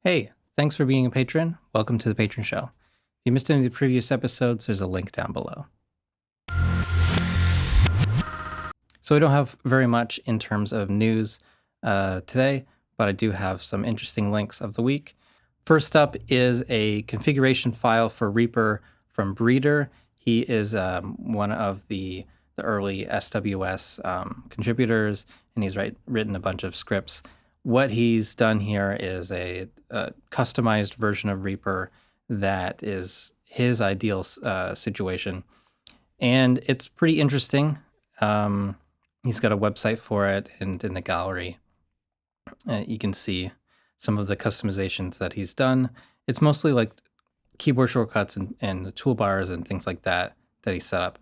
Hey, thanks for being a patron. Welcome to the Patron Show. If you missed any of the previous episodes, there's a link down below. So I don't have very much in terms of news today, but I do have some interesting links of the week. First up is a configuration file for REAPER from Breeder. He is one of the early SWS contributors, and he's written a bunch of scripts. What he's done here is a customized version of REAPER that is his ideal situation. And it's pretty interesting. He's got a website for it, and in the gallery, you can see some of the customizations that he's done. It's mostly like keyboard shortcuts and the toolbars and things like that he set up.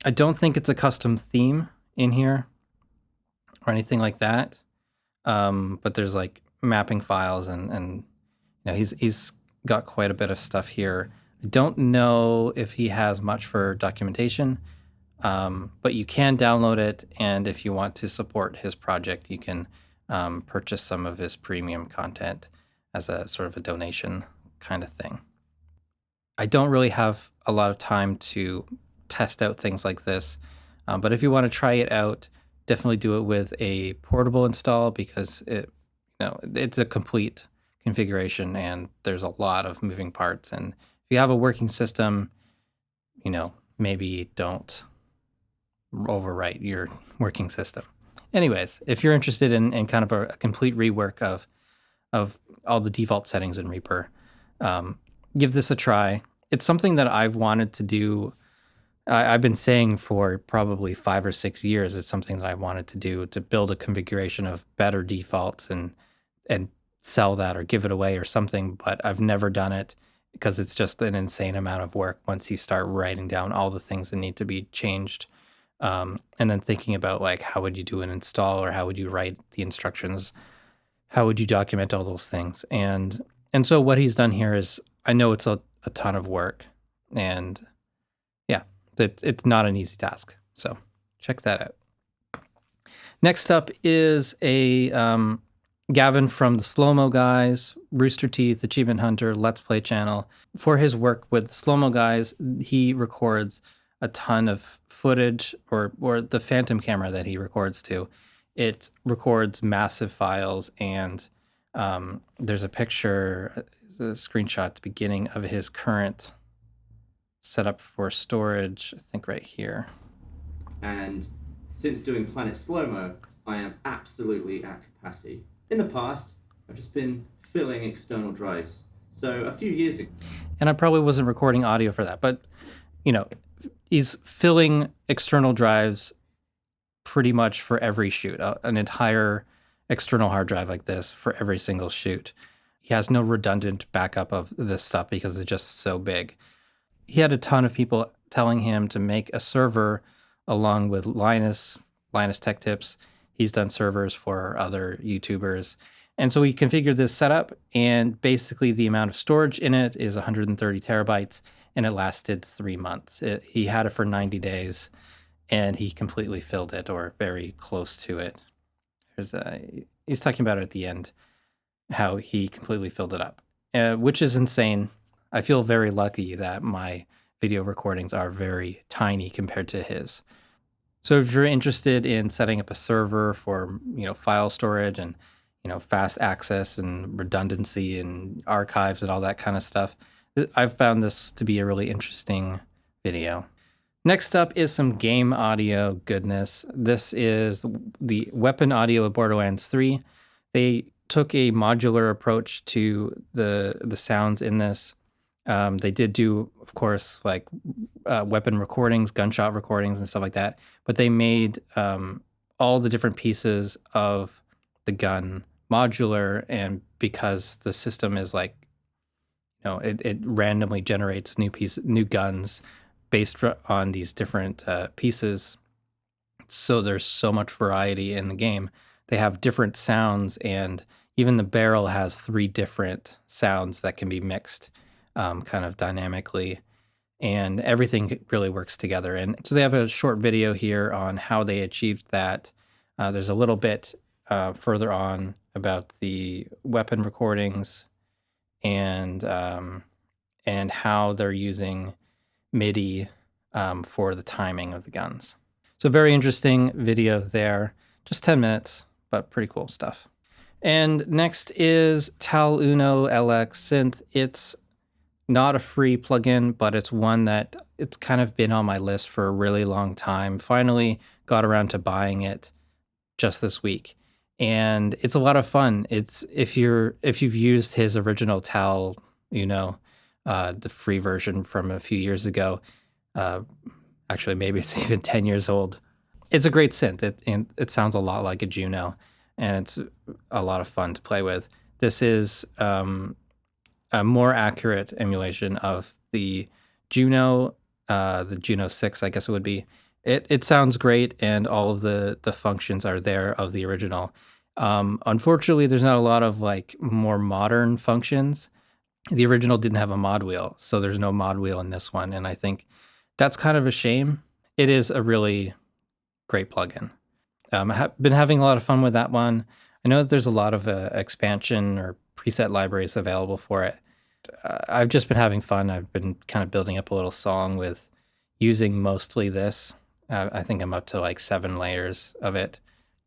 I don't think it's a custom theme in here or anything like that. But there's like mapping files and you know, he's got quite a bit of stuff here. I don't know if he has much for documentation, but you can download it. And if you want to support his project, you can purchase some of his premium content as a sort of a donation kind of thing. I don't really have a lot of time to test out things like this, but if you want to try it out, definitely do it with a portable install because it's a complete configuration and there's a lot of moving parts. And if you have a working system, maybe don't overwrite your working system. Anyways, if you're interested in kind of a complete rework of all the default settings in REAPER, give this a try. It's something that I've wanted to do. I've been saying for probably 5 or 6 years, it's something that I wanted to do, to build a configuration of better defaults and sell that or give it away or something, but I've never done it because it's just an insane amount of work once you start writing down all the things that need to be changed. And then thinking about like, how would you do an install or how would you write the instructions? How would you document all those things? And so what he's done here is, I know it's a ton of work, and yeah, it's not an easy task. So check that out. Next up is a Gavin from the Slow-Mo guys, Rooster Teeth, Achievement Hunter, Let's Play channel. For his work with Slow-Mo guys, he records a ton of footage, or the Phantom camera that he records to. It records massive files, and there's a picture, a screenshot at the beginning of his current setup for storage, I think right here. And since doing Planet Slow-Mo, I am absolutely at capacity. In the past, I've just been filling external drives. So a few years ago... And I probably wasn't recording audio for that, but, he's filling external drives pretty much for every shoot, an entire external hard drive like this for every single shoot. He has no redundant backup of this stuff because it's just so big. He had a ton of people telling him to make a server along with Linus Tech Tips. He's done servers for other YouTubers. And so he configured this setup, and basically the amount of storage in it is 130 terabytes, and it lasted 3 months. He had it for 90 days, and he completely filled it, or very close to it. He's talking about it at the end, how he completely filled it up, which is insane. I feel very lucky that my video recordings are very tiny compared to his. So if you're interested in setting up a server for, file storage and, fast access and redundancy and archives and all that kind of stuff, I've found this to be a really interesting video. Next up is some game audio goodness. This is the weapon audio of Borderlands 3. They took a modular approach to the sounds in this. They did do, of course, like weapon recordings, gunshot recordings and stuff like that, but they made all the different pieces of the gun modular, and because the system is like, it randomly generates new guns based on these different pieces, so there's so much variety in the game. They have different sounds, and even the barrel has 3 different sounds that can be mixed kind of dynamically, and everything really works together. And so they have a short video here on how they achieved that. There's a little bit further on about the weapon recordings and how they're using MIDI for the timing of the guns. So very interesting video there. Just 10 minutes, but pretty cool stuff. And next is TAL U-No LX Synth. It's not a free plugin, but it's one that it's kind of been on my list for a really long time. Finally got around to buying it just this week. And it's a lot of fun. It's if you've used his original TAL U-No, the free version from a few years ago, actually maybe it's even 10 years old. It's a great synth. It sounds a lot like a Juno, and it's a lot of fun to play with. This is a more accurate emulation of the Juno 6, I guess it would be. It sounds great, and all of the functions are there of the original. Unfortunately, there's not a lot of like more modern functions. The original didn't have a mod wheel, so there's no mod wheel in this one, and I think that's kind of a shame. It is a really great plugin. I have been having a lot of fun with that one. I know that there's a lot of expansion or preset libraries available for it. I've just been having fun. I've been kind of building up a little song with using mostly this. I think I'm up to like 7 layers of it,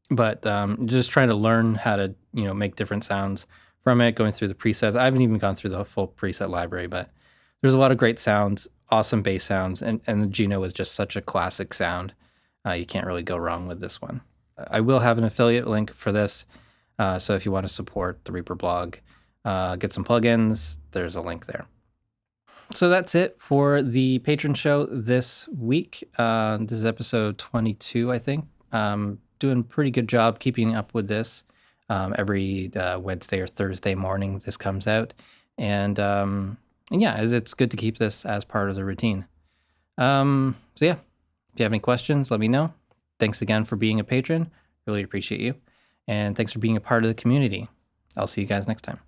but just trying to learn how to make different sounds from it, going through the presets. I haven't even gone through the full preset library, but there's a lot of great sounds, awesome bass sounds, and the Juno is just such a classic sound. You can't really go wrong with this one. I will have an affiliate link for this, so if you want to support the Reaper blog, get some plugins, there's a link there. So that's it for the Patron show this week. This is episode 22, I think. Doing a pretty good job keeping up with this. Every Wednesday or Thursday morning this comes out. And yeah, it's good to keep this as part of the routine. So yeah, if you have any questions, let me know. Thanks again for being a patron. Really appreciate you. And thanks for being a part of the community. I'll see you guys next time.